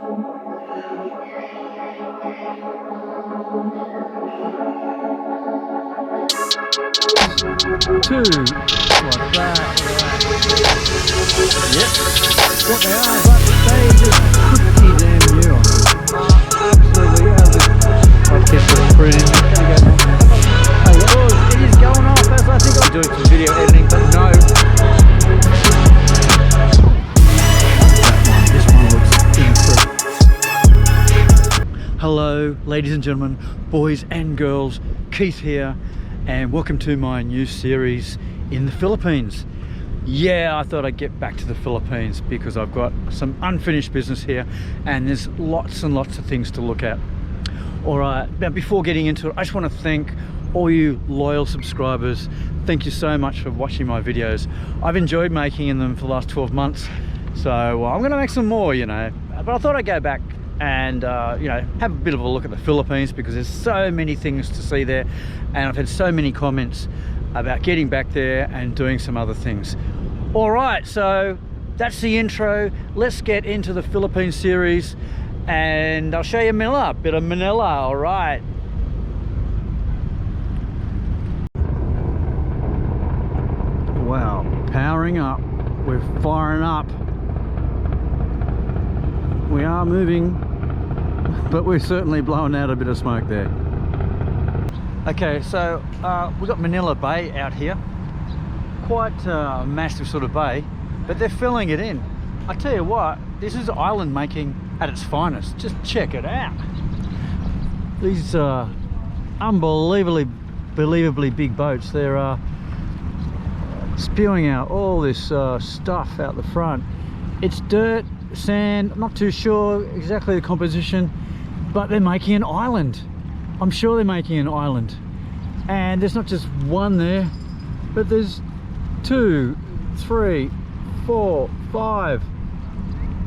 Two, like that, right. Yep, what they are, but they just pretty damn new. Absolutely, I've kept it pretty. It is going off as I think I'm doing some video editing, but no. This one looks incredible. Hello, ladies and gentlemen, boys and girls, Keith here. And welcome to my new series in the Philippines. Yeah, I thought I'd get back to the Philippines because I've got some unfinished business here and there's lots and lots of things to look at. All right, now before getting into it, I just want to thank all you loyal subscribers. Thank you so much for watching my videos. I've enjoyed making them for the last 12 months. So I'm gonna make some more, you know, but I thought I'd go back and you know, have a bit of a look at the Philippines because there's so many things to see there, and I've had so many comments about getting back there and doing some other things. All right, so that's the intro. Let's get into the Philippines series and I'll show you Manila, a bit of Manila. All right. Wow, powering up, we're firing up. We are moving, but we're certainly blowing out a bit of smoke there. Okay, so we've got Manila Bay out here. Quite a massive sort of bay, but they're filling it in. I tell you what, this is island making at its finest. Just check it out. These unbelievably big boats. They're spewing out all this stuff out the front. It's dirt, sand, I'm not too sure exactly the composition, but they're making an island. I'm sure they're making an island, and there's not just one there, but there's 2, 3, 4, 5,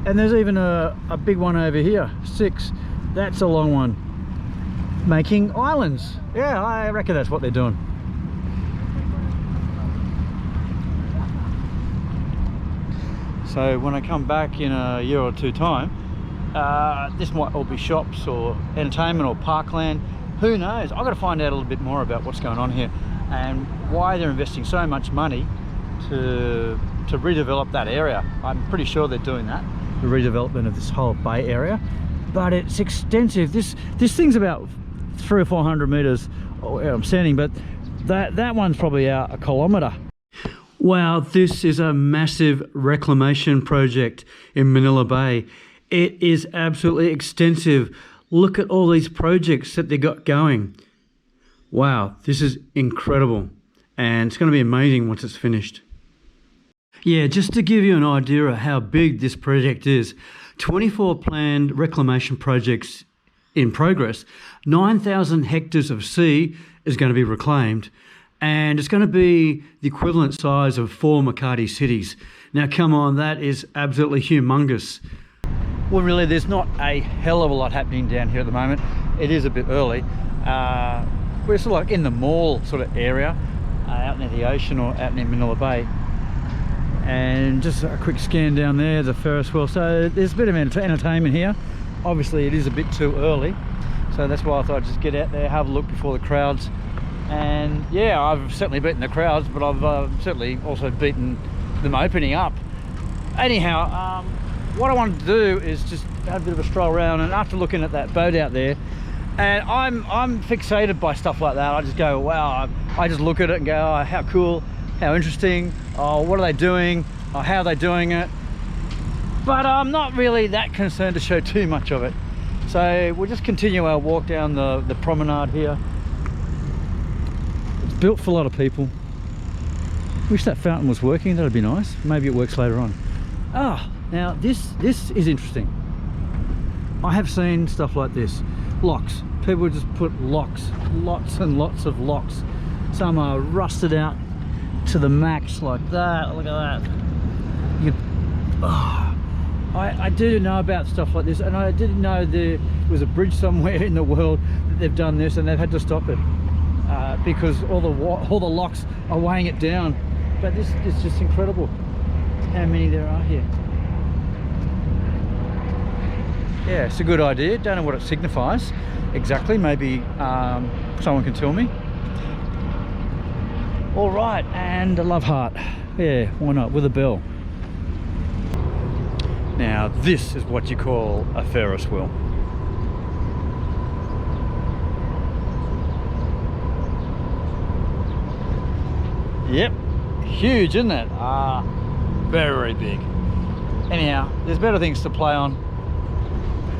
and there's even a big one over here, 6. That's a long one, making islands. Yeah, I reckon that's what they're doing. So when I come back in a year or two time, this might all be shops or entertainment or parkland. Who knows? I've got to find out a little bit more about what's going on here and why they're investing so much money to redevelop that area. I'm pretty sure they're doing that, the redevelopment of this whole bay area. But it's extensive. This thing's about 300 or 400 meters where I'm standing, but that one's probably out a kilometer. Wow, this is a massive reclamation project in Manila Bay. It is absolutely extensive. Look at all these projects that they got going. Wow, this is incredible. And it's going to be amazing once it's finished. Yeah, just to give you an idea of how big this project is, 24 planned reclamation projects in progress, 9,000 hectares of sea is going to be reclaimed. And it's going to be the equivalent size of 4 Makati cities. Now come on, that is absolutely humongous. Well, really, there's not a hell of a lot happening down here at the moment. It is a bit early. We're sort of like in the mall sort of area, out near the ocean or out near Manila Bay. And just a quick scan down there, the Ferris wheel. So there's a bit of entertainment here. Obviously it is a bit too early, so that's why I thought I'd just get out there, have a look before the crowds. And yeah, I've certainly beaten the crowds, but I've certainly also beaten them opening up. Anyhow, what I wanted to do is just have a bit of a stroll around, and after looking at that boat out there, and I'm fixated by stuff like that. I just go, wow, I just look at it and go, oh, how cool, how interesting, oh, what are they doing, oh, how are they doing it? But I'm not really that concerned to show too much of it. So we'll just continue our walk down the promenade here. Built for a lot of people. Wish that fountain was working. That'd be nice. Maybe it works later on. Now this is interesting. I have seen stuff like this. Locks. People just put locks, lots and lots of locks. Some are rusted out to the max like that. Look at that. I didn't know about stuff like this, and I didn't know there was a bridge somewhere in the world that they've done this and they've had to stop it. Because all the locks are weighing it down. But this is just incredible how many there are here. Yeah, it's a good idea. Don't know what it signifies exactly. Maybe someone can tell me. All right, and a love heart. Yeah, why not, with a bell. Now, this is what you call a Ferris wheel. Yep, huge, isn't it? Very big. Anyhow, there's better things to play on.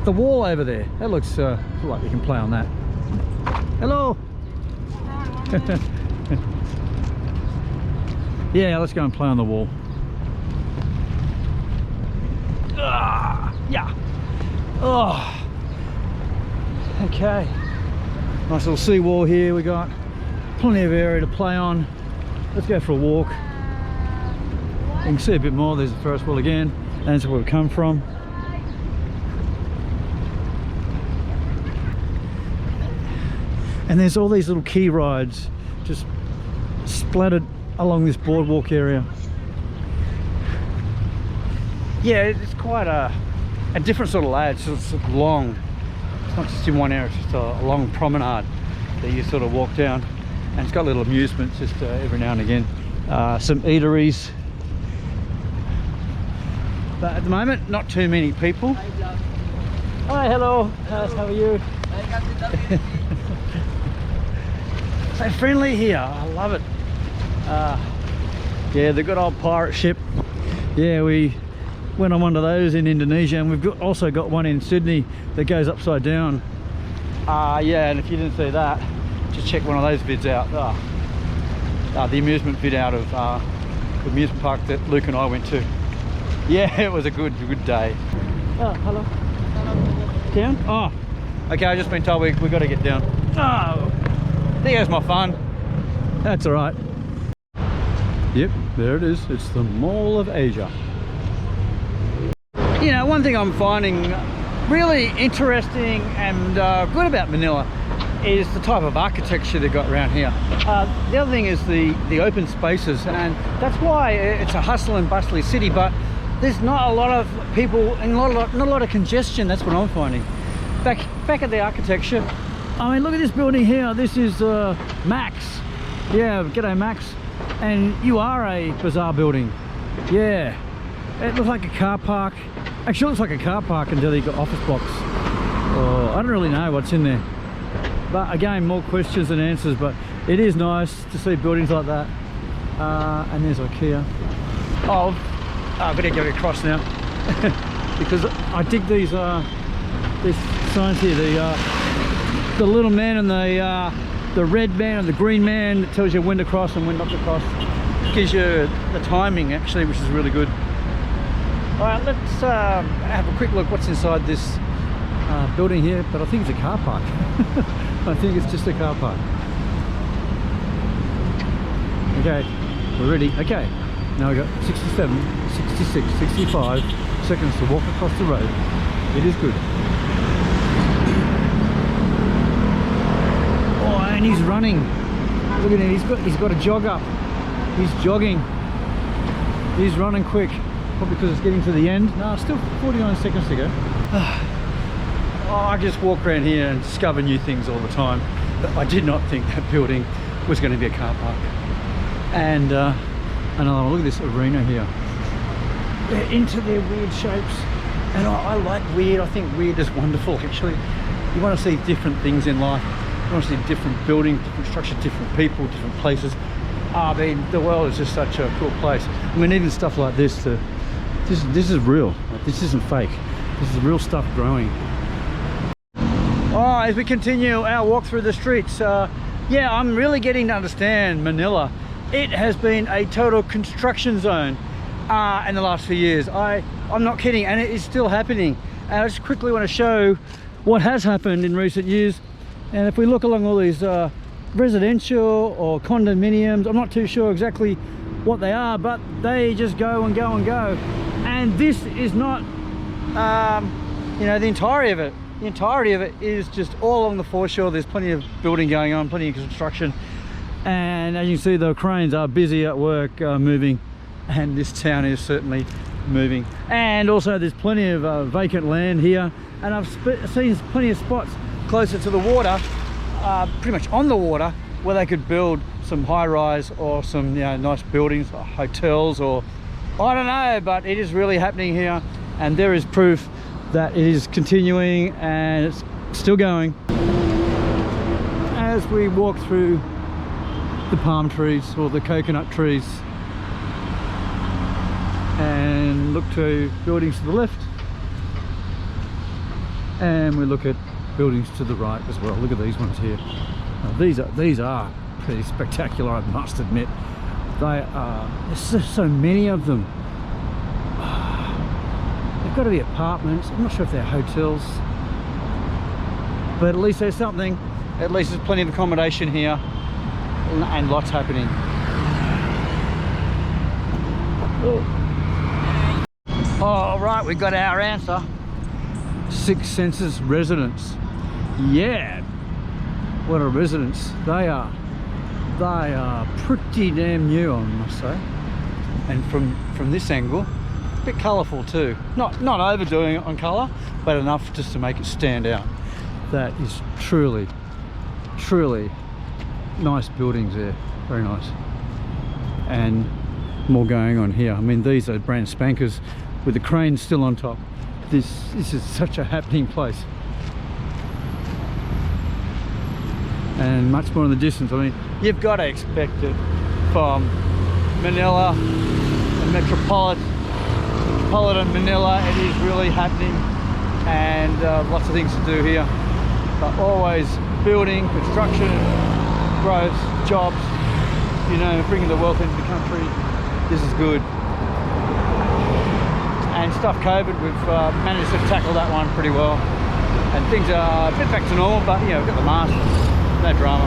The wall over there, that looks like we can play on that. Hello. Yeah, let's go and play on the wall. Yeah. Oh. Okay. Nice little seawall here. We got plenty of area to play on. Let's go for a walk. You can see a bit more. There's the Ferris wheel again, and that's where we come from. And there's all these little key rides just splattered along this boardwalk area. Yeah, it's quite a different sort of layout. It's just long. It's not just in one area, it's just a long promenade that you sort of walk down. And it's got little amusements just every now and again. Some eateries. But at the moment, not too many people. Hi, hello. How are you? So friendly here. I love it. Yeah, the good old pirate ship. Yeah, we went on one of those in Indonesia, and we've also got one in Sydney that goes upside down. Yeah, and if you didn't see that, just check one of those vids out. The amusement vid out of the amusement park that Luke and I went to. Yeah, it was a good day. Oh, hello. Down? Oh, okay, I've just been told we got to get down. Oh, there goes my fun. That's all right. Yep, there it is. It's the Mall of Asia. You know, one thing I'm finding really interesting and good about Manila is the type of architecture they've got around here. The other thing is the open spaces, and that's why it's a hustle and bustling city, but there's not a lot of people and not a lot of congestion. That's what I'm finding. Back at the architecture, I mean, look at this building here. This is Max. Yeah, g'day Max. And you are a bazaar building. Yeah, it looks like a car park. Actually, it looks like a car park until you got office blocks. Oh, I don't really know what's in there. But again, more questions than answers, but it is nice to see buildings like that. And there's IKEA. Oh, I've got to get across now. Because I dig these signs here, the little man and the red man and the green man that tells you when to cross and when not to cross. Gives you the timing actually, which is really good. All right, let's have a quick look what's inside this building here, but I think it's a car park. I think it's just a car park. Okay, we're ready. Okay, now we've got 67, 66, 65 seconds to walk across the road. It is good. Oh, and he's running. Look at him, he's got a jog up. He's jogging. He's running quick. Probably because it's getting to the end. No, still 49 seconds to go. Oh, I just walk around here and discover new things all the time. But I did not think that building was going to be a car park. And look at this arena here. They're into their weird shapes. And I like weird. I think weird is wonderful, actually. You want to see different things in life. You want to see different buildings, different structures, different people, different places. I mean, the world is just such a cool place. I mean, even stuff like this, this is real. This isn't fake. This is real stuff growing. Oh, as we continue our walk through the streets, yeah, I'm really getting to understand Manila. It has been a total construction zone in the last few years. I'm not kidding, and it is still happening. And I just quickly want to show what has happened in recent years. And if we look along all these residential or condominiums, I'm not too sure exactly what they are, but they just go and go and go. And this is not, you know, the entirety of it. The entirety of it is just all along the foreshore. There's plenty of building going on, plenty of construction. And as you can see, the cranes are busy at work moving, and this town is certainly moving. And also there's plenty of vacant land here and I've seen plenty of spots closer to the water, pretty much on the water, where they could build some high-rise or some, you know, nice buildings, or hotels, or I don't know, but it is really happening here, and there is proof that it is continuing and it's still going. As we walk through the palm trees or the coconut trees and look to buildings to the left, and we look at buildings to the right as well. Look at these ones here. These are pretty spectacular, I must admit. They are, there's just so many of them. They've got to be apartments. I'm not sure if they're hotels, but at least there's something. At least there's plenty of accommodation here and lots happening. Oh. All right, we got our answer. Six Senses residence. Yeah, what a residence. They are pretty damn new, I must say. And from this angle, a bit colourful too. Not overdoing it on colour, but enough just to make it stand out. That is truly nice buildings there. Very nice. And more going on here. I mean, these are brand spankers with the crane still on top. This is such a happening place. And much more in the distance. I mean, you've got to expect it from Manila and Metropolitan Manila. It is really happening, and lots of things to do here. But always building, construction, growth, jobs, you know, bringing the wealth into the country. This is good. And stuff COVID, we've managed to tackle that one pretty well. And things are a bit back to normal, but you know, we've got the mask, no drama.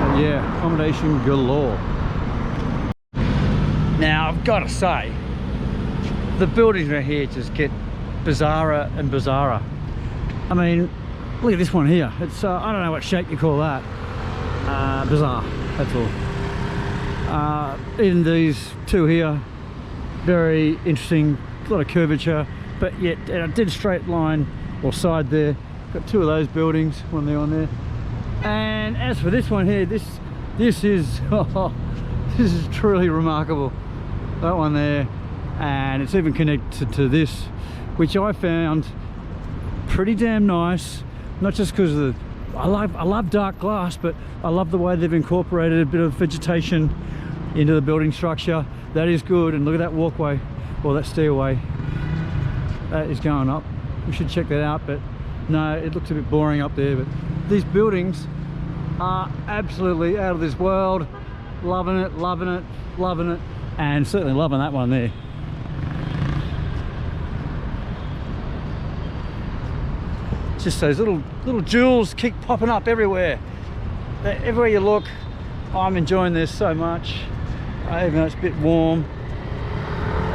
And yeah, accommodation galore. Now, I've got to say, the buildings around here just get bizarrer and bizarrer. I mean, look at this one here. It's, I don't know what shape you call that. Bizarre, that's all. Even these two here, very interesting, a lot of curvature, but yet a dead straight line or side there. Got two of those buildings, one there, one there. And as for this one here, this is oh, this is truly remarkable. That one there, and it's even connected to this, which I found pretty damn nice. Not just because of the, I love dark glass, but I love the way they've incorporated a bit of vegetation into the building structure. That is good. And look at that walkway, or that stairway that is going up. We should check that out, but no, it looks a bit boring up there. But these buildings are absolutely out of this world. Loving it, loving it, loving it, and certainly loving that one there. Just those little jewels keep popping up everywhere. Everywhere you look, I'm enjoying this so much. Even though it's a bit warm,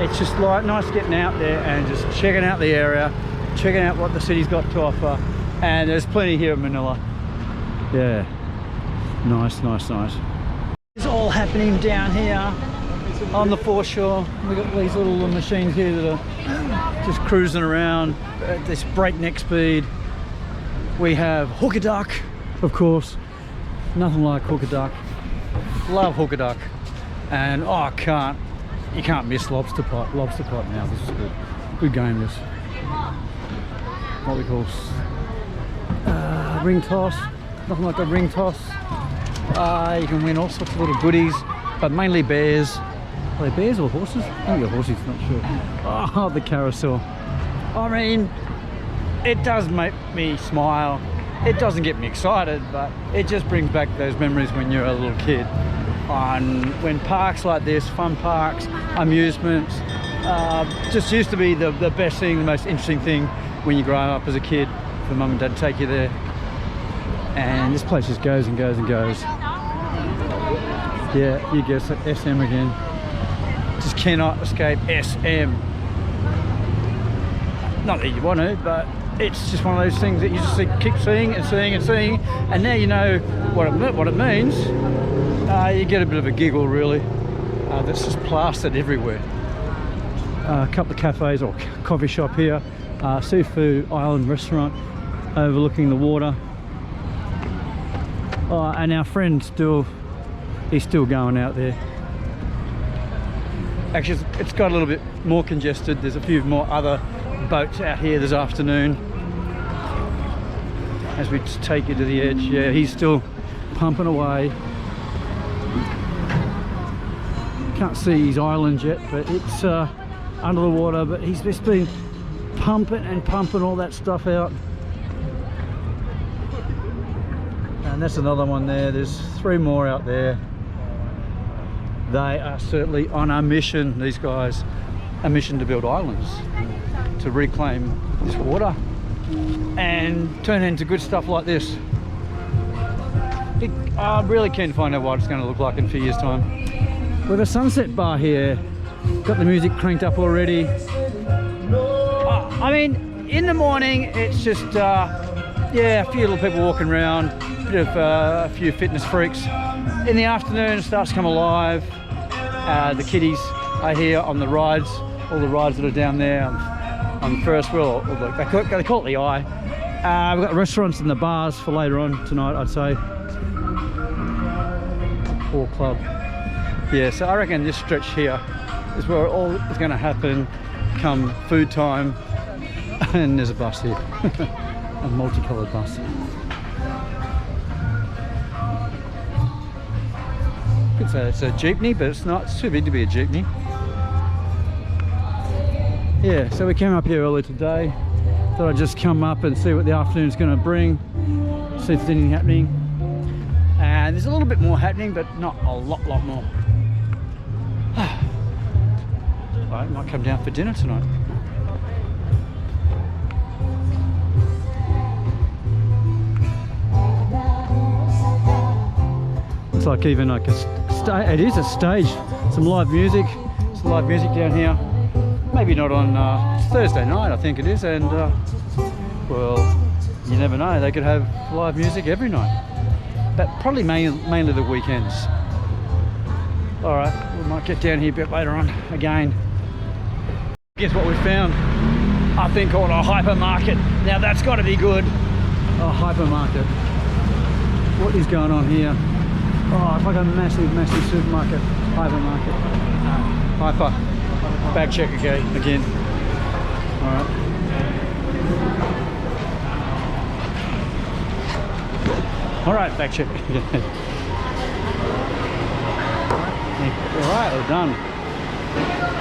it's just like nice getting out there and just checking out the area, checking out what the city's got to offer. And there's plenty here in Manila. Yeah, nice, nice, nice. It's all happening down here on the foreshore. We've got these little machines here that are just cruising around at this breakneck speed. We have hooker duck, of course. Nothing like hooker duck. Love hooker duck. And oh, you can't miss lobster pot. Lobster pot now. This is good. Good game, this. What we call ring toss. Nothing like a ring toss. You can win all sorts of little goodies, but mainly bears. Are they bears or horses? I think they're horses, not sure. Oh, the carousel. I mean, it does make me smile. It doesn't get me excited, but it just brings back those memories when you're a little kid. When parks like this, fun parks, amusements, just used to be the best thing, the most interesting thing when you grow up as a kid, for mum and dad to take you there. And this place just goes and goes and goes. Yeah, you guess it, SM again. Just cannot escape SM. Not that you want to, but it's just one of those things that you just keep seeing and seeing and seeing, and now you know what it means. You get a bit of a giggle, really. That's just plastered everywhere. A couple of cafes or coffee shop here. seafood island restaurant overlooking the water. And our friend he's still going out there. Actually, it's got a little bit more congested. There's a few more other boats out here this afternoon. As we just take you to the edge, yeah, he's still pumping away. Can't see his island yet, but it's under the water, but he's just been pumping and pumping all that stuff out. And that's another one there. There's 3 more out there. They are certainly on a mission, these guys. A mission to build islands, to reclaim this water and turn it into good stuff like this. I'm really keen to find out what it's going to look like in a few years' time. We have a sunset bar here. Got the music cranked up already. I mean, in the morning it's just yeah, a few little people walking around, a few fitness freaks. In the afternoon it starts to come alive. The kiddies are here on the rides, all the rides that are down there on the first wheel, they call it the eye. We've got restaurants and the bars for later on tonight, I'd say. Pool club. Yeah, so I reckon this stretch here is where all is going to happen come food time. And there's a bus here, a multicoloured bus. You could say it's a jeepney, but it's not. It's too big to be a jeepney. Yeah, so we came up here early today. Thought I'd just come up and see what the afternoon's going to bring, see if there's anything happening. And there's a little bit more happening, but not a lot more. I might come down for dinner tonight. It's like even like it is a stage. Some live music. Some live music down here. Maybe not on it's Thursday night, I think it is, and well, you never know. They could have live music every night, but probably mainly the weekends. All right, we might get down here a bit later on again. Guess what we found? I think called a hypermarket. Now that's got to be good. A hypermarket. What is going on here? Oh, it's like a massive supermarket. Hypermarket. Hyper. Bag check again. All right. All right, bag check. All right, we're done.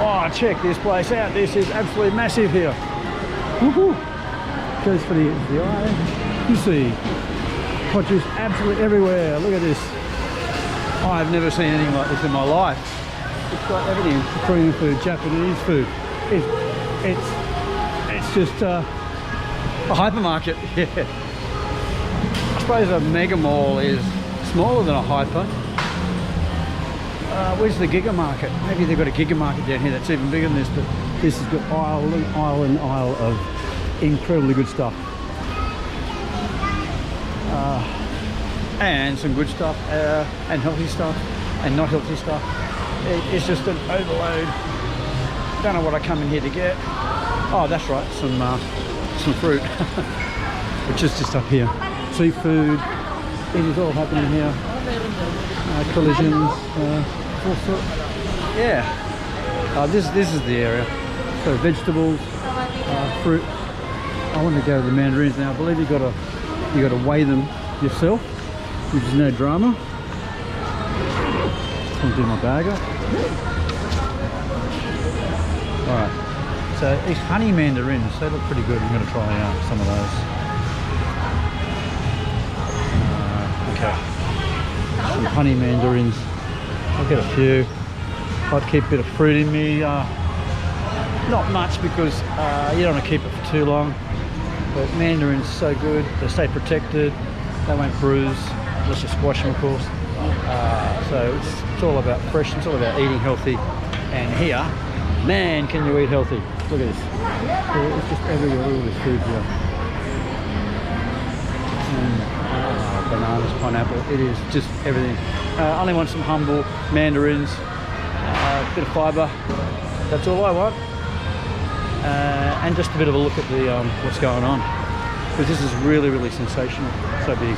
Oh, check this place out. This is absolutely massive here. Woohoo! Goes for the eye. You see produce absolutely everywhere. Look at this. I've never seen anything like this in my life. It's got everything. Korean food, Japanese food. It's just a hypermarket. Yeah. I suppose a mega mall is smaller than a hyper. Where's the giga market? Maybe they've got a giga market down here that's even bigger than this, but this has got aisle of incredibly good stuff. And some good stuff, and healthy stuff, and not healthy stuff. It's just an overload. Don't know what I come in here to get. Oh, that's right, some fruit, which is just up here. Seafood. It is all happening here. Collisions. All sorts. Yeah. This is the area. So vegetables, fruit. I want to go to the mandarins now. I believe you got to weigh them yourself, which is no drama. I'll do my bag up. All right. So these honey mandarins, they look pretty good. I'm going to try out some of those. Okay. Some honey mandarins. I'll get a few. I'd keep a bit of fruit in me. Not much because you don't want to keep it for too long. But mandarins so good. They stay protected. They won't bruise unless you squash them, of course. So it's all about fresh. It's all about eating healthy. And here, man, can you eat healthy? Look at this. It's just everywhere. All this food here. Bananas, pineapple. It is just everything. I only want some humble mandarins, a bit of fibre. That's all I want. and just a bit of a look at the what's going on, because this is really, really sensational. So big.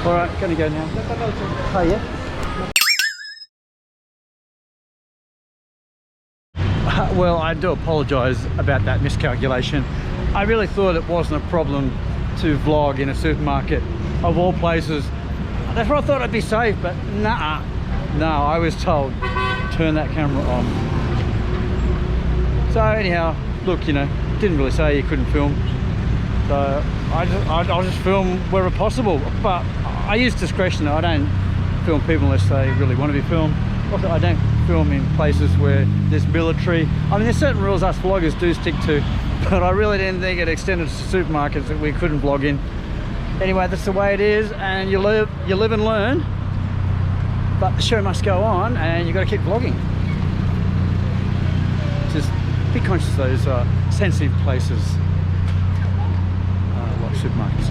All right, gonna go now. Oh yeah. Well, I do apologise about that miscalculation. I really thought it wasn't a problem to vlog in a supermarket of all places. That's where I thought I'd be safe, but nah. No, I was told, turn that camera on. So anyhow, look, you know, didn't really say you couldn't film. So I'll just film wherever possible. But I use discretion. I don't film people unless they really want to be filmed. Also, I don't film in places where there's military. I mean, there's certain rules us vloggers do stick to, but I really didn't think it extended to supermarkets that we couldn't vlog in. Anyway, that's the way it is, and you live and learn. But the show must go on, and you've got to keep vlogging. Just be conscious of those sensitive places, like supermarkets.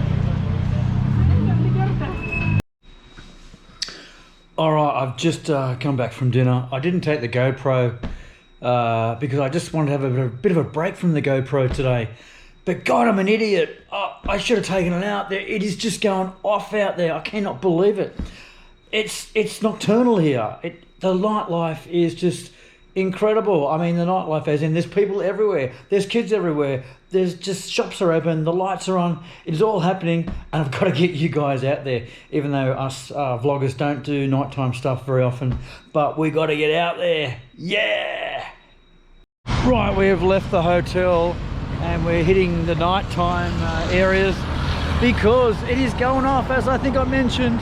All right, I've just come back from dinner. I didn't take the GoPro because I just wanted to have a bit of a break from the GoPro today. But God, I'm an idiot. I should have taken it out there. It is just going off out there. I cannot believe it. It's nocturnal here. The nightlife is just incredible. I mean, the nightlife as in there's people everywhere. There's kids everywhere. There's just shops are open. The lights are on. It is all happening. And I've got to get you guys out there, even though us vloggers don't do nighttime stuff very often. But we got to get out there. Yeah. Right, we have left the hotel and we're hitting the nighttime areas because it is going off, as I think I mentioned.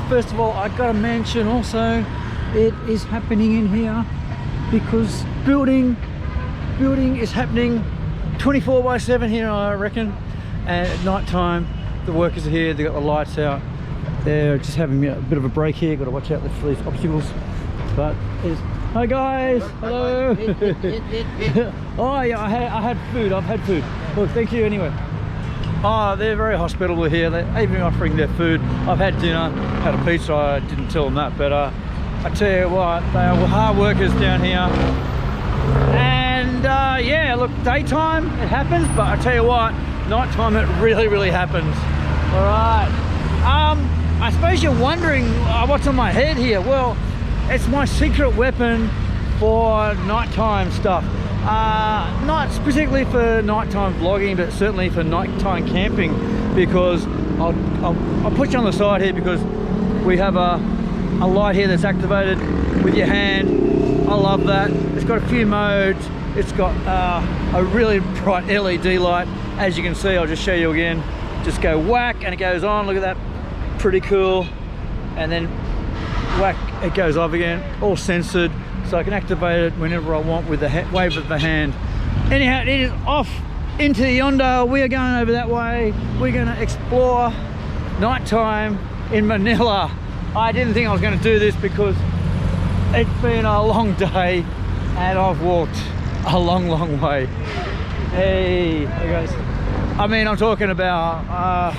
First of all, I've got to mention also it is happening in here because building is happening 24/7 here, I reckon. And at night time, the workers are here. They've got the lights out. They're just having a bit of a break here. Got to watch out for these obstacles. But hi guys, hello. Oh yeah, I had food. I've had food. Look, thank you anyway. Oh, they're very hospitable here. They're even offering their food. I've had dinner, had a pizza. I didn't tell them that, but I tell you what, they are hard workers down here. And yeah, look, daytime it happens, but I tell you what, nighttime it really, really happens. All right. I suppose you're wondering what's on my head here. Well, it's my secret weapon for nighttime stuff. Not specifically for nighttime vlogging, but certainly for nighttime camping, because I'll put you on the side here because we have a light here that's activated with your hand. I love that. It's got a few modes. It's got a really bright LED light. As you can see, I'll just show you again. Just go whack and it goes on. Look at that. Pretty cool. And then whack, it goes off again. All censored. So I can activate it whenever I want with the wave of the hand. Anyhow, it is off into yonder. We are going over that way. We're going to explore nighttime in Manila. I didn't think I was going to do this because it's been a long day and I've walked a long, long way. Hey guys. I mean, I'm talking about,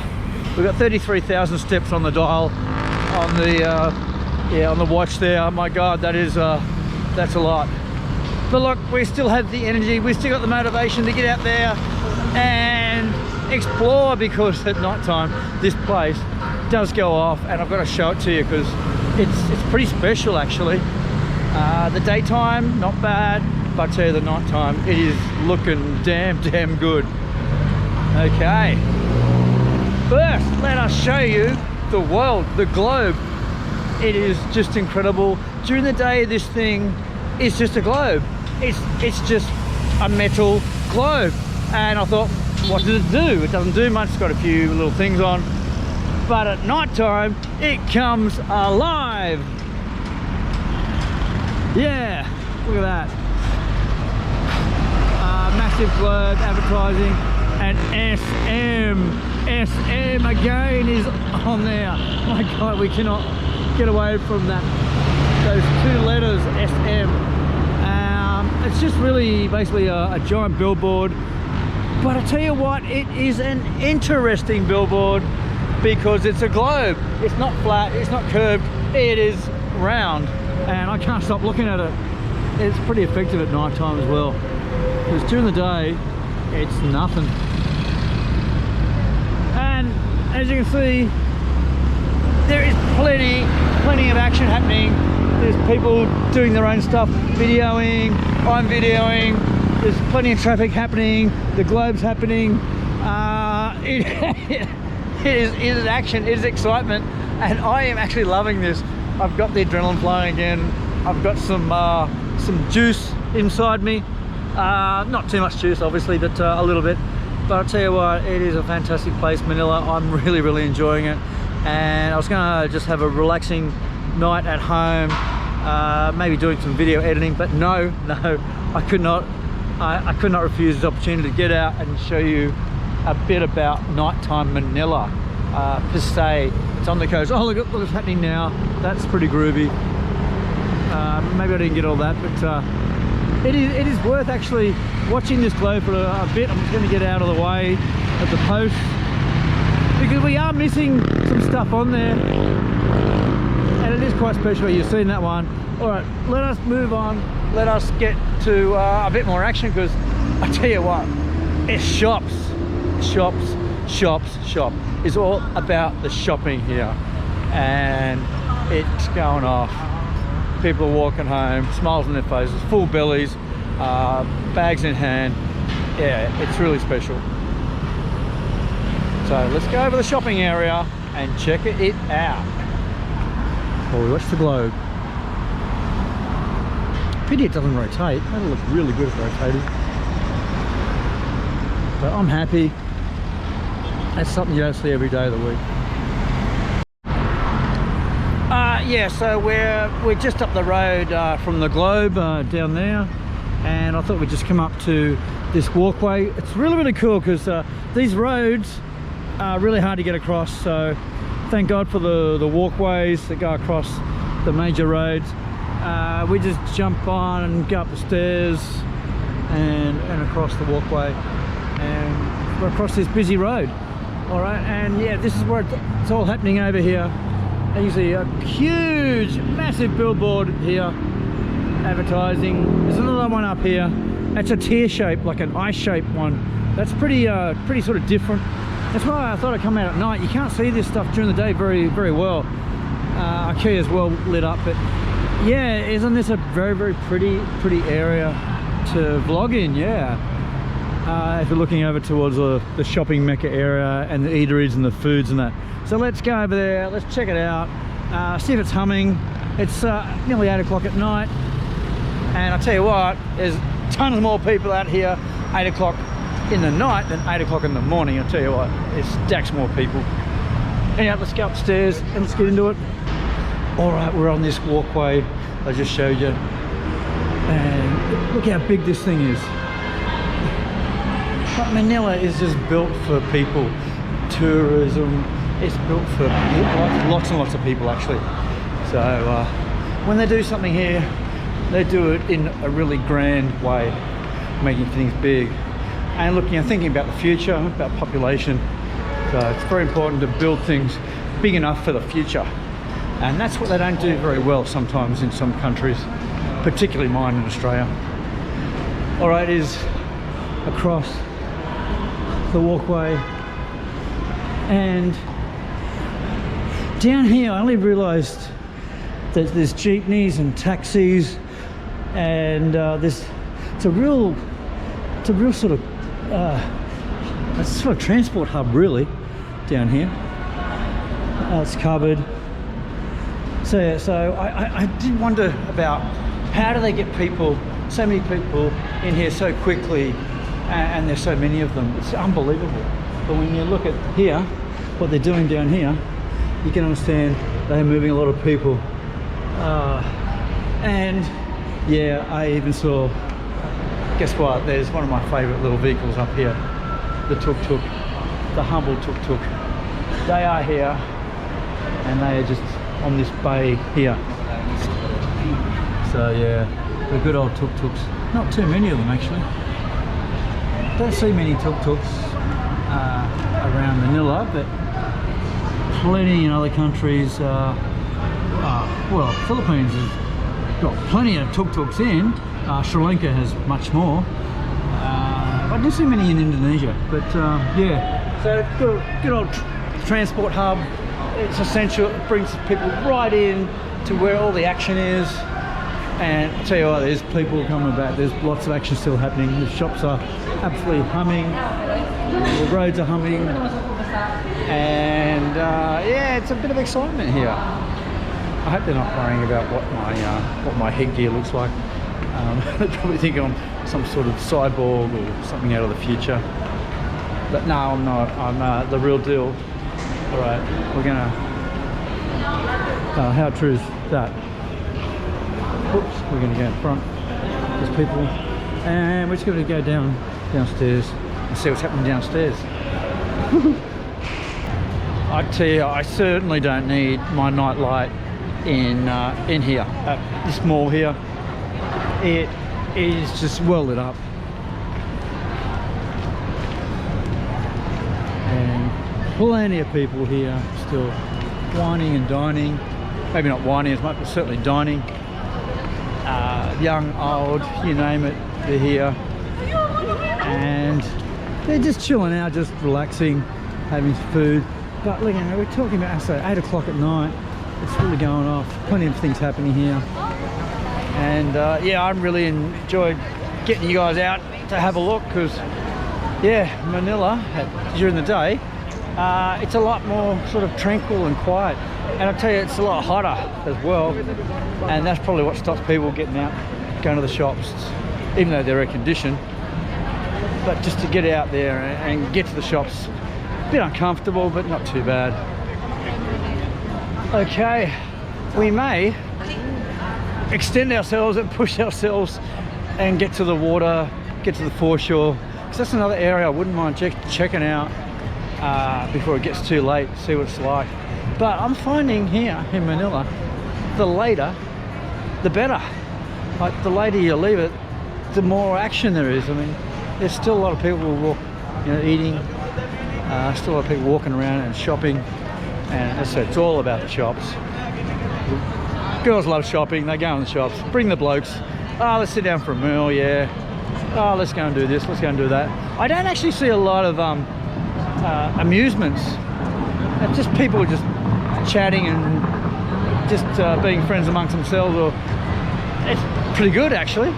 we've got 33,000 steps on the dial, on the watch there. Oh my God, that's a lot. But look, we still have the energy, we still got the motivation to get out there and explore, because at night time this place does go off, and I've got to show it to you because it's pretty special actually. The daytime not bad, but I tell you, the night time it is looking damn good. Okay, first let us show you the world, the globe. It is just incredible. During the day, this thing is just a globe. It's just a metal globe. And I thought, what does it do? It doesn't do much. It's got a few little things on. But at night time, it comes alive. Yeah, look at that. Massive globe, advertising, and SM again is on there. My God, we cannot get away from that. Those two letters, SM. It's just really basically a giant billboard. But I tell you what, it is an interesting billboard because it's a globe. It's not flat, it's not curved, it is round. And I can't stop looking at it. It's pretty effective at night time as well. because during the day it's nothing. And as you can see, there is plenty of action happening. There's people doing their own stuff, videoing, I'm videoing, there's plenty of traffic happening, the globe's happening. It is action, it is excitement, and I am actually loving this. I've got the adrenaline flowing again. I've got some juice inside me. Not too much juice obviously, but a little bit. But I'll tell you what, it is a fantastic place, Manila. I'm really enjoying it. And I was gonna just have a relaxing night at home, maybe doing some video editing, but no, I could not refuse this opportunity to get out and show you a bit about nighttime Manila per se. It's on the coast. Oh, look what's happening now. That's pretty groovy. Maybe I didn't get all that, but it is worth actually watching this globe for a bit. I'm just going to get out of the way of the post because we are missing some stuff on there, and it is quite special. You've seen that one. All right, let us move on. Let us get to a bit more action, because I tell you what, it's shops. It's all about the shopping here, and it's going off. People are walking home, smiles on their faces, full bellies, bags in hand. Yeah, it's really special. So let's go over the shopping area and check it out. While we watch the globe. Pity it doesn't rotate. That'll look really good if it rotated. But I'm happy. That's something you don't see every day of the week. Yeah, so we're just up the road from the globe down there, and I thought we'd just come up to this walkway. It's really cool because these roads are really hard to get across, so thank God for the walkways that go across the major roads. We just jump on and go up the stairs and across the walkway, and we're across this busy road. All right, and yeah, this is where it's all happening over here. And you see a huge, massive billboard here advertising. There's another one up here. That's a tear shape, like an ice shaped one. That's pretty sort of different. That's why I thought I'd come out at night. You can't see this stuff during the day very well. IKEA's well lit up, but yeah, isn't this a very pretty area to vlog in? Yeah. If you're looking over towards the shopping mecca area and the eateries and the foods and that. So let's go over there, let's check it out, see if it's humming. It's nearly 8 o'clock at night, and I'll tell you what, there's tons more people out here 8 o'clock in the night than 8 o'clock in the morning. I'll tell you what, it stacks more people. Anyhow, let's go upstairs and let's get into it. All right, we're on this walkway I just showed you, and look how big this thing is. But Manila is just built for people, tourism. It's built for lots and lots of people actually. So when they do something here, they do it in a really grand way, making things big and thinking about the future, about population. So it's very important to build things big enough for the future, and that's what they don't do very well sometimes in some countries, particularly mine in Australia. All right, is across the walkway, and down here I only realized that there's jeepneys and taxis, and it's a real sort of it's sort of transport hub really down here. It's covered. So I did wonder about how do they get so many people in here so quickly, and there's so many of them. It's unbelievable. But when you look at here, what they're doing down here, you can understand they're moving a lot of people. And yeah, I even saw, guess what, there's one of my favorite little vehicles up here, the tuk-tuk, the humble tuk-tuk. They are here, and they are just on this bay here. So yeah, the good old tuk-tuks. Not too many of them actually. Don't see many tuk-tuks around Manila, but plenty in other countries. Well, Philippines has got plenty of tuk-tuks in. Sri Lanka has much more. I didn't see many in Indonesia, but yeah. So good old transport hub. It's essential. It brings people right in to where all the action is. And I'll tell you what, there's people coming about. There's lots of action still happening. The shops are absolutely humming. The roads are humming. And yeah, it's a bit of excitement here. I hope they're not worrying about what my headgear looks like. They probably think I'm some sort of cyborg or something out of the future. But no, I'm not. I'm the real deal. All right, we're gonna. How true is that? Oops, we're gonna go in front. There's people, and we're just gonna go downstairs and see what's happening downstairs. I tell you, I certainly don't need my night light in here at this mall here. It is just well lit up. Plenty of people here still whining and dining. Maybe not whining as much, but certainly dining. Young, old, you name it, they're here. And they're just chilling out, just relaxing, having food. But look, we're talking about, say, 8 o'clock at night. It's really going off. Plenty of things happening here. And yeah, I really enjoyed getting you guys out to have a look, because yeah, Manila during the day, it's a lot more sort of tranquil and quiet, and I'll tell you, it's a lot hotter as well, and that's probably what stops people getting out, going to the shops, even though they're air conditioned. But just to get out there and get to the shops, a bit uncomfortable, but not too bad. Okay, we may extend ourselves and push ourselves and get to the water, get to the foreshore, because that's another area I wouldn't mind checking out before it gets too late, see what it's like. But I'm finding here in Manila, the later the better. Like, the later you leave it, the more action there is. I mean, there's still a lot of people eating, still a lot of people walking around and shopping, and as I said, it's all about the shops. Girls love shopping, they go in the shops, bring the blokes. Oh, let's sit down for a meal, yeah. Oh, let's go and do this, let's go and do that. I don't actually see a lot of amusements. It's just people just chatting and just being friends amongst themselves. Or it's pretty good, actually.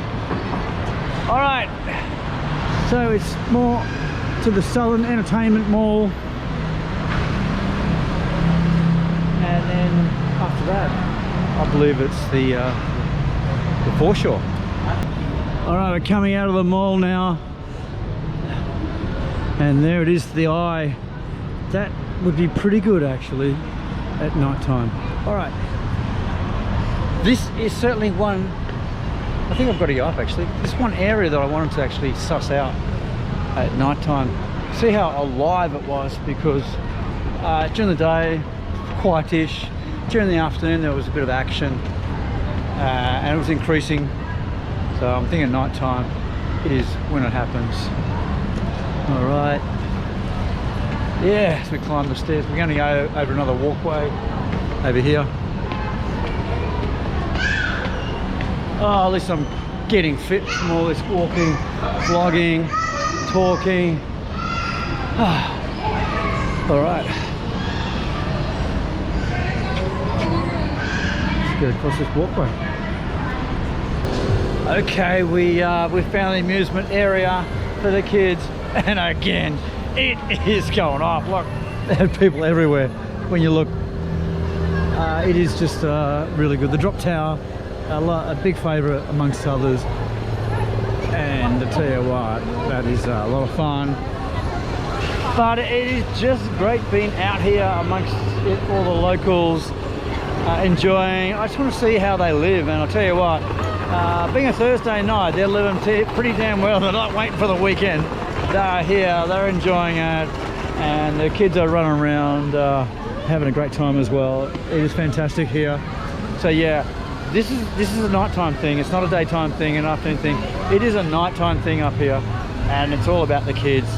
All right, so it's more to the Southern Entertainment Mall, and then after that, I believe it's the foreshore. All right, we're coming out of the mall now, and there it is, the eye. That would be pretty good actually at night time. All right, this is certainly one, I think I've got to go up actually. This one area that I wanted to actually suss out at night time, see how alive it was, because during the day, quietish. During the afternoon there was a bit of action, and it was increasing. So I'm thinking night time, it is when it happens. All right. Yeah, as we climb the stairs, we're going to go over another walkway over here. Oh, at least I'm getting fit from all this walking, vlogging, talking. All right. Let's get across this walkway. Okay, we found the amusement area for the kids, and again, it is going off. Look, there are people everywhere. When you look, it is just really good. The drop tower, a big favourite amongst others, and to tell you what, that is a lot of fun. But it is just great being out here amongst all the locals, enjoying. I just want to see how they live, and I'll tell you what, being a Thursday night, they're living pretty damn well. They're not waiting for the weekend. They're here, they're enjoying it, and the kids are running around, having a great time as well. It is fantastic here. So yeah, this is a nighttime thing. It's not a daytime thing, an afternoon thing. It is a nighttime thing up here, and it's all about the kids.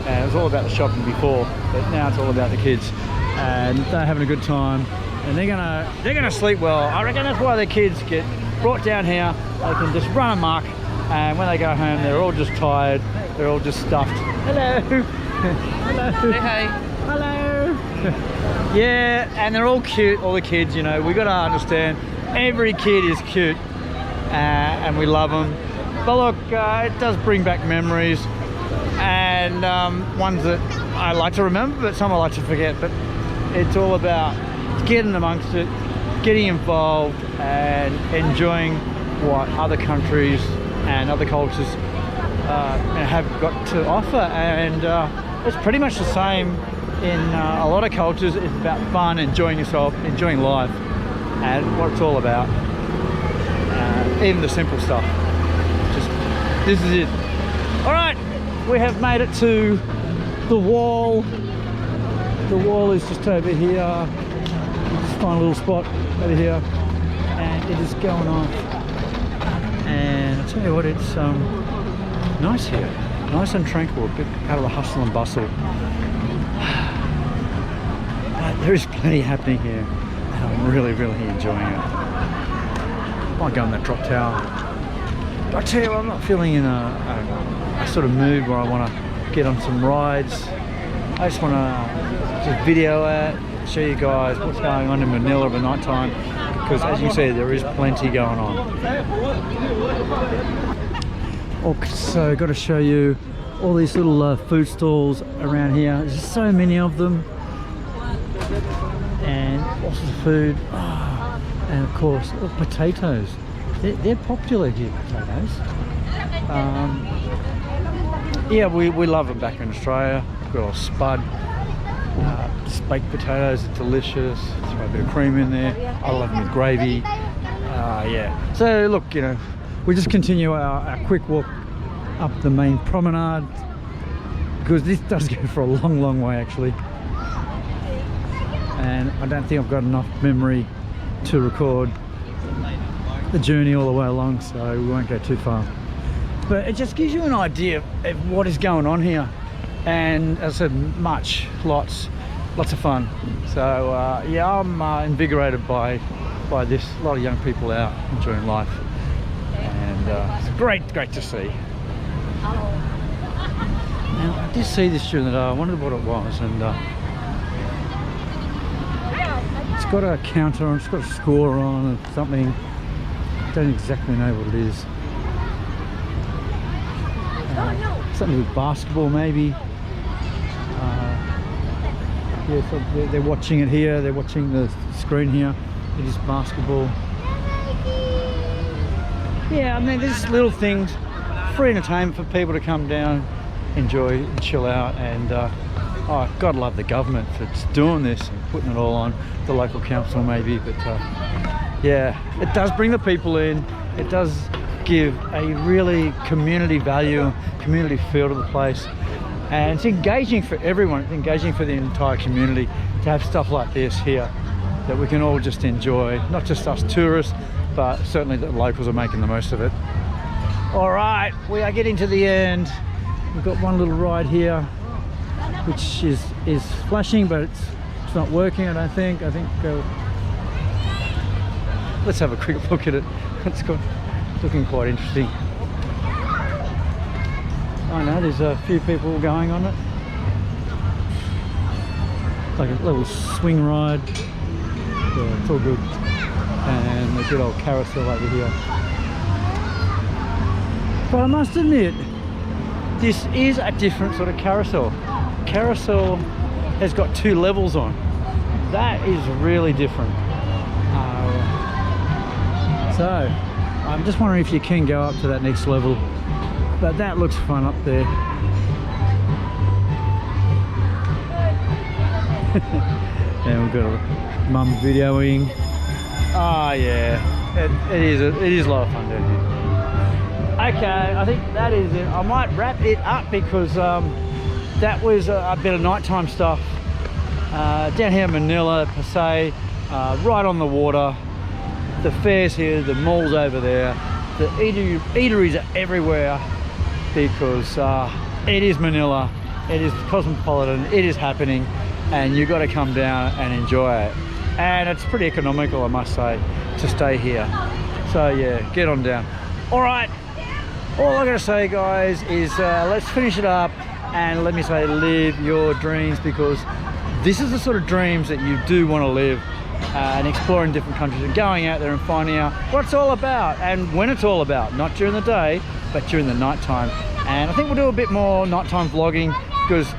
And it was all about the shopping before, but now it's all about the kids, and they're having a good time, and they're gonna sleep well. I reckon that's why the kids get brought down here. They can just run amok and when they go home, they're all just tired. They're all just stuffed. Hello. Hello. Hey. Hello. Yeah, and they're all cute, all the kids, you know. We got to understand, every kid is cute, and we love them. But look, it does bring back memories, and ones that I like to remember, but some I like to forget. But it's all about getting amongst it, getting involved, and enjoying what other countries and other cultures have got to offer. And it's pretty much the same in a lot of cultures. It's about fun, enjoying yourself, enjoying life, and what it's all about. Even the simple stuff. Just, this is it. All right, we have made it to the wall. The wall is just over here. Just find a little spot over here, and it is going off. And I'll tell you what, it's nice here, nice and tranquil, a bit out of the hustle and bustle. But there is plenty happening here, and I'm really enjoying it. I might go on that drop tower. But I tell you what, I'm not feeling in a sort of mood where I want to get on some rides. I just want to just video it, show you guys what's going on in Manila at the night time, because as you can see, there is plenty going on. Okay, so got to show you all these little food stalls around here. There's so many of them, and lots of food. Oh, and of course, look, potatoes. They're popular here, potatoes. Yeah, we love them back in Australia. We've got a spud. Just baked potatoes are delicious. Throw a bit of cream in there. I love them with gravy. Yeah. So look, you know, we just continue our quick walk up the main promenade, because this does go for a long way actually. And I don't think I've got enough memory to record the journey all the way along, so we won't go too far. But it just gives you an idea of what is going on here. And as I said, lots of fun. So yeah, I'm invigorated by this. A lot of young people out enjoying life, and it's great to see. Now I did see this during the day. I wondered what it was, and it's got a counter on, it's got a score on, and something. I don't exactly know what it is. Something with basketball maybe. Yeah, so they're watching it here, they're watching the screen here. It is basketball. Yeah, I mean, there's little things, free entertainment for people to come down, enjoy and chill out. And oh, God love the government for doing this and putting it all on, the local council maybe. But yeah, it does bring the people in. It does give a really community value, community feel to the place. And it's engaging for everyone. It's engaging for the entire community to have stuff like this here that we can all just enjoy. Not just us tourists, but certainly the locals are making the most of it. All right, we are getting to the end. We've got one little ride here, which is flashing, but it's not working, I don't think. Let's have a quick look at it. It's looking quite interesting. I know there's a few people going on it. It's like a little swing ride. Yeah, it's all good. And a good old carousel over here. But I must admit, this is a different sort of carousel. Carousel has got 2 levels on. That is really different. So I'm just wondering if you can go up to that next level. But that looks fun up there. And we've got a mum videoing. Ah, yeah, it is a lot of fun down here. Okay, I think that is it. I might wrap it up because that was a bit of nighttime stuff down here in Manila per se, right on the water. The fairs here, the malls over there, the eateries are everywhere. Because it is Manila, it is cosmopolitan, it is happening, and you've got to come down and enjoy it. And it's pretty economical, I must say, to stay here. So yeah, get on down. All right, All I gotta say, guys, is let's finish it up, and let me say, live your dreams, because this is the sort of dreams that you do want to live, and exploring different countries and going out there and finding out what it's all about and when it's all about, not during the day but during the night time. And I think we'll do a bit more nighttime vlogging, because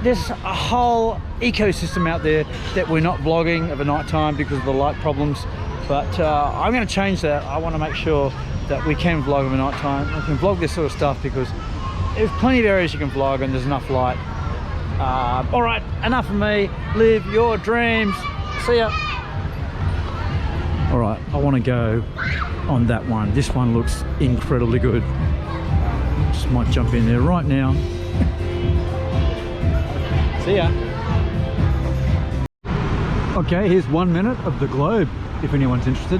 there's a whole ecosystem out there that we're not vlogging of a night time because of the light problems. But I'm going to change that. I want to make sure that we can vlog of a night time. We can vlog this sort of stuff because there's plenty of areas you can vlog and there's enough light. All right, enough of me. Live your dreams. See ya. All right, I want to go on that one. This one looks incredibly good. Just might jump in there right now. See ya. Okay, here's 1 minute of the globe, if anyone's interested.